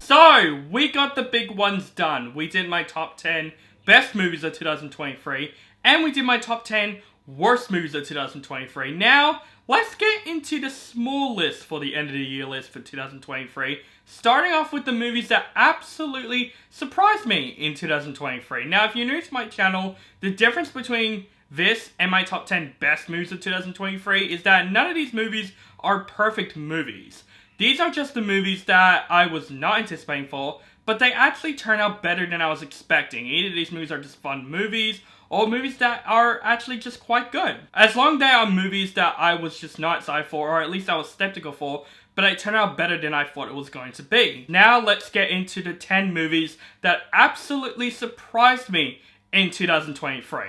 So, we got the big ones done. We did my top 10 best movies of 2023, and we did my top 10 worst movies of 2023. Now, let's get into the small list for the end of the year list for 2023, starting off with the movies that absolutely surprised me in 2023. Now, if you're new to my channel, the difference between this and my top 10 best movies of 2023 is that none of these movies are perfect movies. These are just the movies that I was not anticipating for, but they actually turn out better than I was expecting. Either these movies are just fun movies, or movies that are actually just quite good. As long as they are movies that I was just not excited for, or at least I was skeptical for, but it turned out better than I thought it was going to be. Now let's get into the 10 movies that absolutely surprised me in 2023.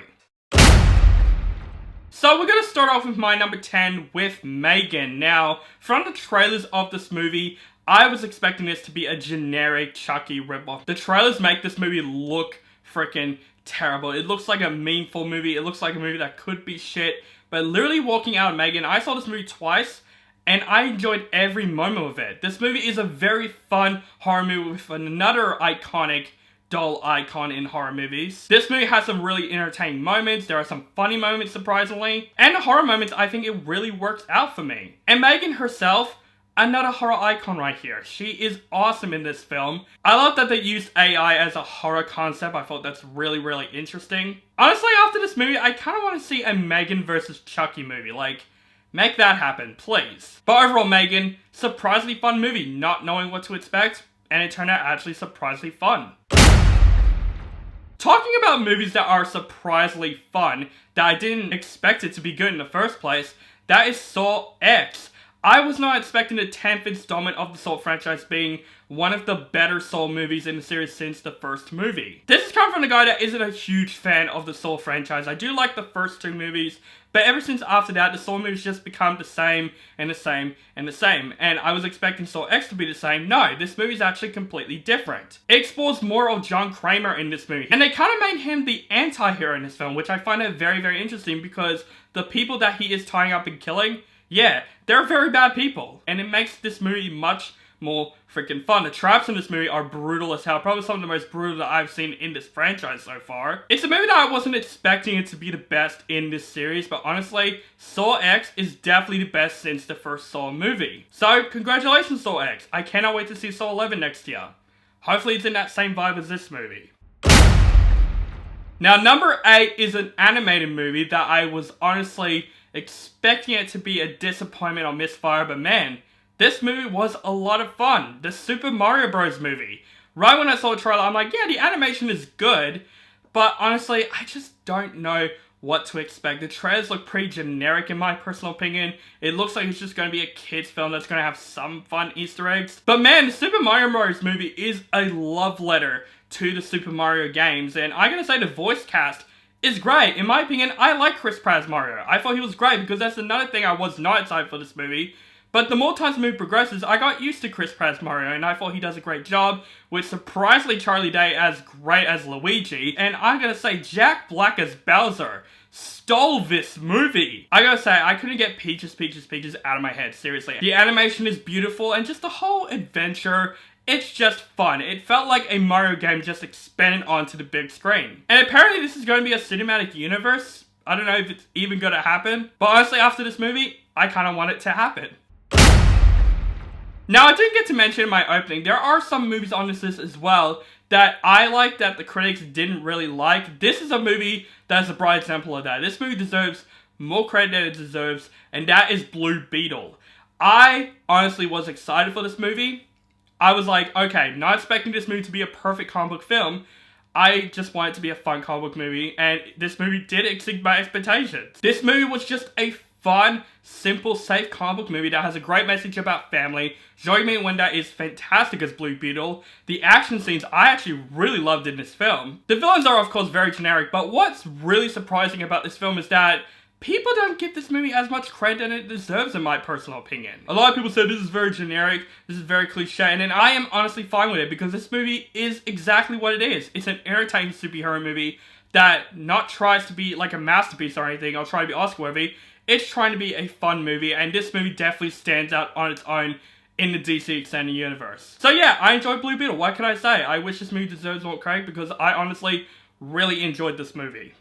So we're going to start off with my number 10 with Megan. Now, from the trailers of this movie, I was expecting this to be a generic Chucky ripoff. The trailers make this movie look freaking terrible. It looks like a meaningful movie. It looks like a movie that could be shit. But literally walking out of Megan, I saw this movie twice, and I enjoyed every moment of it. This movie is a very fun horror movie with another iconic doll icon in horror movies. This movie has some really entertaining moments, there are some funny moments surprisingly, and the horror moments I think it really works out for me. And Megan herself, another horror icon right here. She is awesome in this film. I love that they used AI as a horror concept. I thought that's really interesting. Honestly, after this movie, I kind of want to see a Megan versus Chucky movie. Like, make that happen, please. But overall, Megan, surprisingly fun movie, not knowing what to expect, and it turned out actually surprisingly fun. Talking about movies that are surprisingly fun, that I didn't expect it to be good in the first place, that is Saw X. I was not expecting the 10th installment of the Saw franchise being one of the better Saw movies in the series since the first movie. This is coming from the guy that isn't a huge fan of the Saw franchise. I do like the first two movies, but ever since after that, the Saw movies just become the same and the same and the same. And I was expecting Saw X to be the same. No, this movie is actually completely different. It explores more of John Kramer in this movie. And they kind of made him the anti-hero in this film, which I find it very interesting because the people that he is tying up and killing, yeah, they're very bad people. And it makes this movie much more freaking fun. The traps in this movie are brutal as hell. Probably some of the most brutal that I've seen in this franchise so far. It's a movie that I wasn't expecting it to be the best in this series, but honestly, Saw X is definitely the best since the first Saw movie. So, congratulations Saw X. I cannot wait to see Saw 11 next year. Hopefully it's in that same vibe as this movie. Now, number 8 is an animated movie that I was honestly expecting it to be a disappointment or misfire, but man, this movie was a lot of fun. The Super Mario Bros. Movie. Right when I saw the trailer, I'm like, yeah, the animation is good, but honestly, I just don't know what to expect. The trailers look pretty generic in my personal opinion. It looks like it's just going to be a kid's film that's going to have some fun Easter eggs. But man, the Super Mario Bros. Movie is a love letter to the Super Mario games, and I'm going to say the voice cast is great. In my opinion, I like Chris Pratt's Mario. I thought he was great because that's another thing I was not excited for this movie. But the more times the movie progresses, I got used to Chris Pratt's Mario, and I thought he does a great job, with surprisingly Charlie Day as great as Luigi, and I'm gonna say Jack Black as Bowser stole this movie. I gotta say, I couldn't get Peaches out of my head, seriously. The animation is beautiful, and just the whole adventure, it's just fun. It felt like a Mario game just expanded onto the big screen. And apparently this is going to be a cinematic universe. I don't know if it's even gonna happen, but honestly, after this movie, I kinda want it to happen. Now, I didn't get to mention in my opening, there are some movies on this list as well that I like that the critics didn't really like. This is a movie that is a bright example of that. This movie deserves more credit than it deserves, and that is Blue Beetle. I honestly was excited for this movie. I was like, okay, not expecting this movie to be a perfect comic book film. I just want it to be a fun comic book movie, and this movie did exceed my expectations. This movie was just a fun, simple, safe comic book movie that has a great message about family. Joey Wenda is fantastic as Blue Beetle. The action scenes I actually really loved in this film. The villains are of course very generic, but what's really surprising about this film is that people don't give this movie as much credit than it deserves in my personal opinion. A lot of people say this is very generic, this is very cliche, and then I am honestly fine with it because this movie is exactly what it is. It's an entertaining superhero movie that not tries to be like a masterpiece or anything, or try to be Oscar worthy. It's trying to be a fun movie, and this movie definitely stands out on its own in the DC Extended Universe. So yeah, I enjoyed Blue Beetle. What can I say? I wish this movie deserves more credit because I honestly really enjoyed this movie.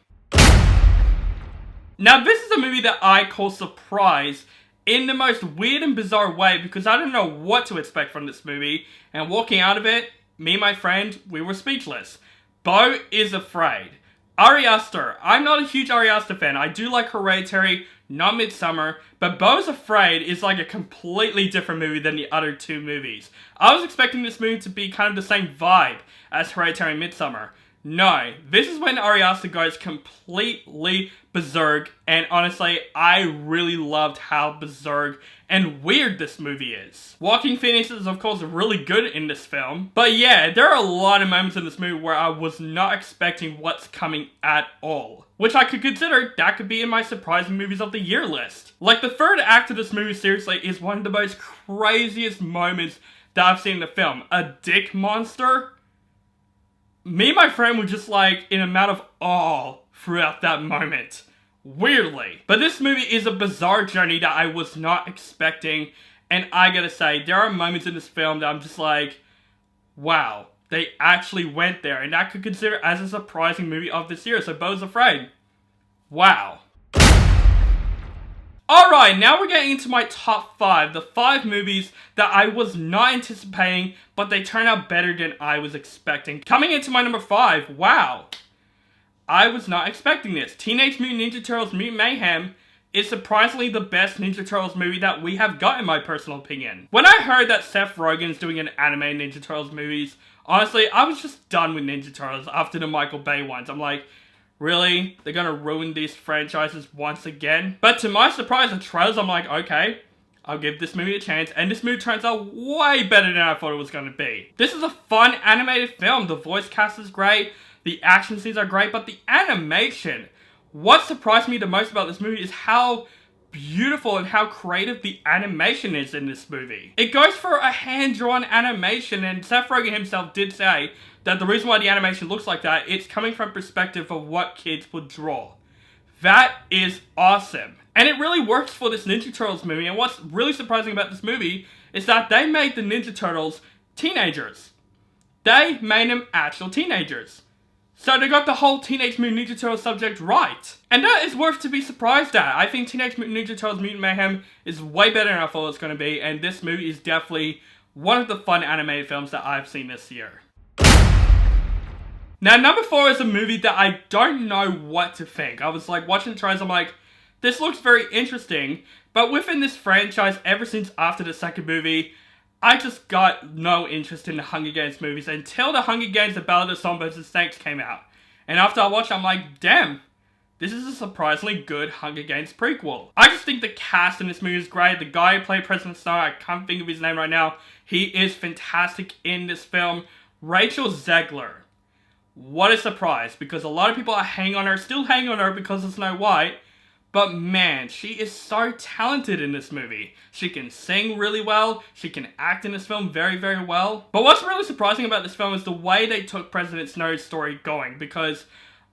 Now this is a movie that I call surprise in the most weird and bizarre way because I didn't know what to expect from this movie, and walking out of it, me and my friend, we were speechless. Beau is Afraid. Ari Aster. I'm not a huge Ari Aster fan. I do like Hereditary, not Midsommar, but Beau is Afraid is like a completely different movie than the other two movies. I was expecting this movie to be kind of the same vibe as Hereditary and Midsommar. No, this is when Ari Aster goes completely berserk, and honestly, I really loved how berserk and weird this movie is. Joaquin Phoenix is of course really good in this film, but yeah, there are a lot of moments in this movie where I was not expecting what's coming at all. Which I could consider that could be in my surprising movies of the year list. Like the third act of this movie seriously is one of the most craziest moments that I've seen in the film. A dick monster? Me and my friend were just like in a amount of awe throughout that moment. Weirdly. But this movie is a bizarre journey that I was not expecting, and I gotta say, there are moments in this film that I'm just like, wow, they actually went there, and that could consider as a surprising movie of this year, so Beau's Afraid. Wow. Alright, now we're getting into my top 5, the 5 movies that I was not anticipating, but they turned out better than I was expecting. Coming into my number 5, wow. I was not expecting this. Teenage Mutant Ninja Turtles Mutant Mayhem is surprisingly the best Ninja Turtles movie that we have got in my personal opinion. When I heard that Seth Rogen's doing an anime Ninja Turtles movies, honestly, I was just done with Ninja Turtles after the Michael Bay ones. I'm like, really? They're gonna ruin these franchises once again? But to my surprise, the trailers, I'm like, okay, I'll give this movie a chance, and this movie turns out way better than I thought it was gonna be. This is a fun animated film. The voice cast is great, the action scenes are great, but the animation, what surprised me the most about this movie is how beautiful and how creative the animation is in this movie. It goes for a hand-drawn animation, and Seth Rogen himself did say that the reason why the animation looks like that, it's coming from perspective of what kids would draw. That is awesome. And it really works for this Ninja Turtles movie, and what's really surprising about this movie is that they made the Ninja Turtles teenagers. They made them actual teenagers. So they got the whole Teenage Mutant Ninja Turtles subject right. And that is worth to be surprised at. I think Teenage Mutant Ninja Turtles Mutant Mayhem is way better than I thought it was going to be, and this movie is definitely one of the fun animated films that I've seen this year. Now, number 4 is a movie that I don't know what to think. I was like watching the trailers, I'm like, this looks very interesting, but within this franchise, ever since after the second movie, I just got no interest in the Hunger Games movies until the Hunger Games: The Ballad of Songbirds and Snakes came out. And after I watched it, I'm like, damn, this is a surprisingly good Hunger Games prequel. I just think the cast in this movie is great. The guy who played President Snow, I can't think of his name right now, he is fantastic in this film. Rachel Zegler. What a surprise, because a lot of people are still hanging on her because of Snow White. But man, she is so talented in this movie. She can sing really well, she can act in this film very, very well. But what's really surprising about this film is the way they took President Snow's story going, because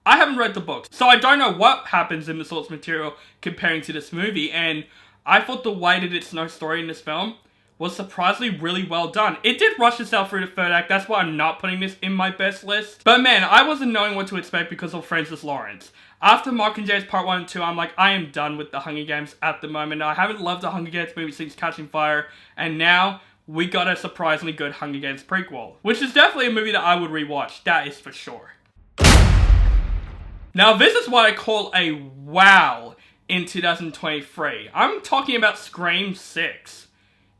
I haven't read the books, so I don't know what happens in the source material comparing to this movie, and I thought the way they did Snow's story in this film was surprisingly really well done. It did rush itself through the third act, that's why I'm not putting this in my best list. But man, I wasn't knowing what to expect because of Francis Lawrence. After Mockingjays Part 1 and 2, I'm like, I am done with the Hunger Games at the moment. I haven't loved the Hunger Games movie since Catching Fire, and now we got a surprisingly good Hunger Games prequel, which is definitely a movie that I would rewatch, that is for sure. Now this is what I call a wow in 2023. I'm talking about Scream 6.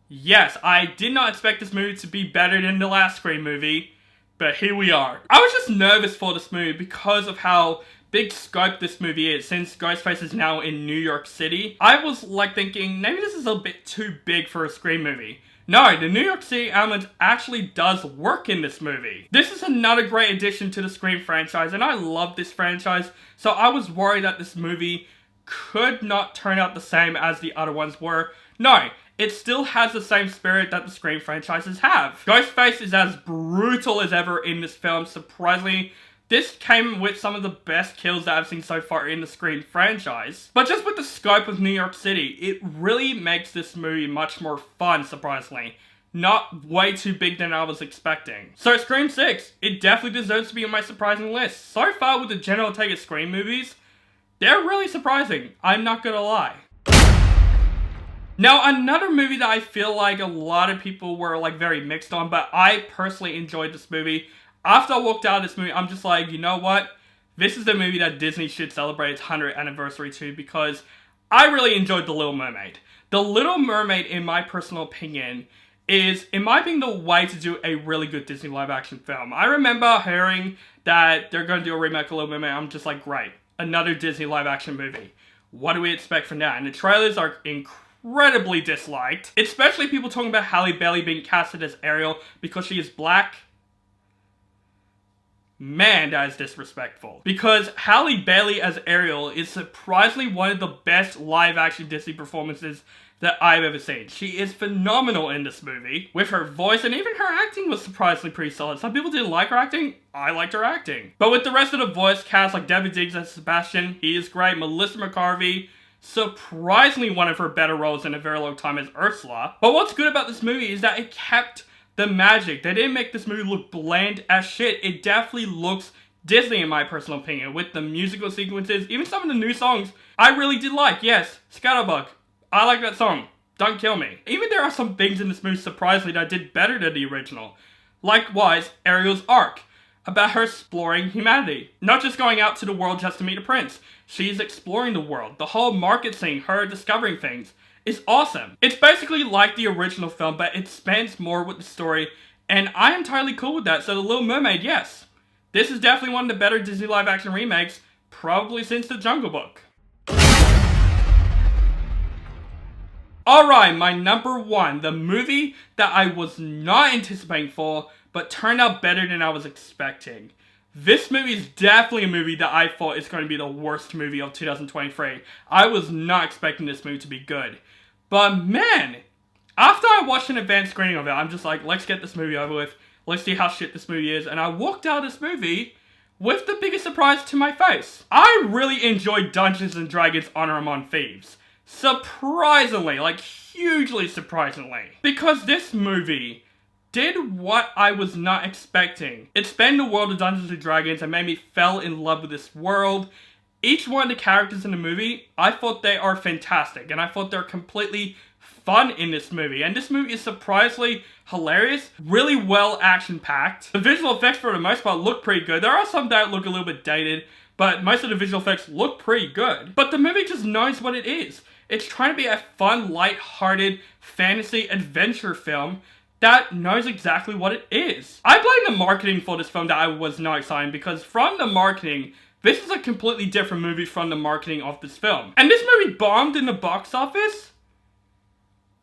Yes, I did not expect this movie to be better than the last Scream movie, but here we are. I was just nervous for this movie because of how big scope this movie is, since Ghostface is now in New York City. I was like thinking, maybe this is a bit too big for a Scream movie. No, the New York City element actually does work in this movie. This is another great addition to the Scream franchise, and I love this franchise, so I was worried that this movie could not turn out the same as the other ones were. No, it still has the same spirit that the Scream franchises have. Ghostface is as brutal as ever in this film. Surprisingly, This came with some of the best kills that I've seen so far in the Scream franchise. But just with the scope of New York City, it really makes this movie much more fun, surprisingly. Not way too big than I was expecting. So Scream 6, it definitely deserves to be on my surprising list. So far with the general take of Scream movies, they're really surprising, I'm not gonna lie. Now, another movie that I feel like a lot of people were like very mixed on, but I personally enjoyed this movie. After I walked out of this movie, I'm just like, you know what? This is the movie that Disney should celebrate its 100th anniversary to, because I really enjoyed The Little Mermaid. The Little Mermaid, in my personal opinion, is, in my opinion, the way to do a really good Disney live action film. I remember hearing that they're going to do a remake of Little Mermaid. I'm just like, great. Another Disney live action movie. What do we expect from that? And the trailers are incredibly disliked. Especially people talking about Halle Bailey being casted as Ariel because she is black. Man, that is disrespectful. Because Halle Bailey as Ariel is surprisingly one of the best live-action Disney performances that I've ever seen. She is phenomenal in this movie, with her voice, and even her acting was surprisingly pretty solid. Some people didn't like her acting, I liked her acting. But with the rest of the voice cast, like David Diggs as Sebastian, he is great. Melissa McCarthy, surprisingly one of her better roles in a very long time as Ursula. But what's good about this movie is that it kept the magic. They didn't make this movie look bland as shit. It definitely looks Disney, in my personal opinion, with the musical sequences, even some of the new songs I really did like. Yes, Scatterbug, I like that song. Don't kill me. Even there are some things in this movie, surprisingly, that did better than the original. Likewise, Ariel's arc, about her exploring humanity. Not just going out to the world just to meet a prince. She's exploring the world. The whole market scene, her discovering things, is awesome. It's basically like the original film, but it spans more with the story, and I am entirely cool with that. So The Little Mermaid, yes. This is definitely one of the better Disney live-action remakes, probably since The Jungle Book. Alright, my number one, the movie that I was not anticipating for, but turned out better than I was expecting. This movie is definitely a movie that I thought is going to be the worst movie of 2023. I was not expecting this movie to be good. But man, after I watched an advanced screening of it, I'm just like, let's get this movie over with. Let's see how shit this movie is. And I walked out of this movie with the biggest surprise to my face. I really enjoyed Dungeons & Dragons Honor Among Thieves. Surprisingly, like hugely surprisingly. Because this movie did what I was not expecting. It spanned the world of Dungeons & Dragons and made me fall in love with this world. Each one of the characters in the movie, I thought they are fantastic. And I thought they're completely fun in this movie. And this movie is surprisingly hilarious. Really well action-packed. The visual effects for the most part look pretty good. There are some that look a little bit dated, but most of the visual effects look pretty good. But the movie just knows what it is. It's trying to be a fun, light-hearted fantasy adventure film that knows exactly what it is. I blame the marketing for this film that I was not excited, because from the marketing, this is a completely different movie from the marketing of this film. And this movie bombed in the box office?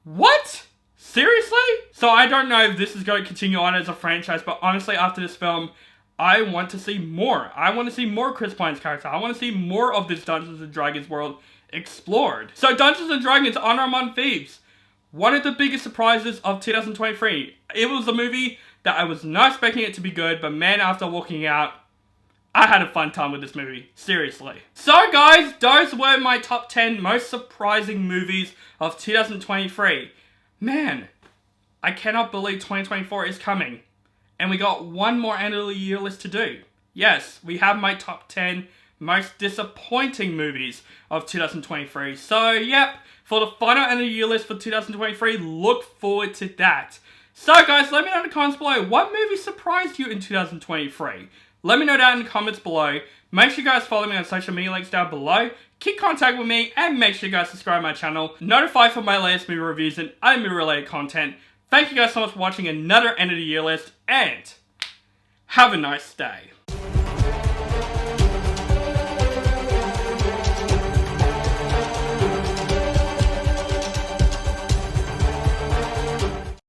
What? Seriously? So I don't know if this is going to continue on as a franchise, but honestly, after this film, I want to see more. I want to see more Chris Pine's character. I want to see more of this Dungeons & Dragons world explored. So Dungeons & Dragons Honor Among Thieves, one of the biggest surprises of 2023. It was a movie that I was not expecting it to be good, but man, after walking out, I had a fun time with this movie. Seriously. So guys, those were my top 10 most surprising movies of 2023. Man, I cannot believe 2024 is coming. And we got one more end of the year list to do. Yes, we have my top 10 most disappointing movies of 2023. So, yep, for the final end of the year list for 2023, look forward to that. So, guys, let me know in the comments below, what movie surprised you in 2023? Let me know down in the comments below. Make sure you guys follow me on social media links down below. Keep contact with me, and make sure you guys subscribe to my channel. Notify for my latest movie reviews and other movie-related content. Thank you guys so much for watching another end of the year list, and have a nice day.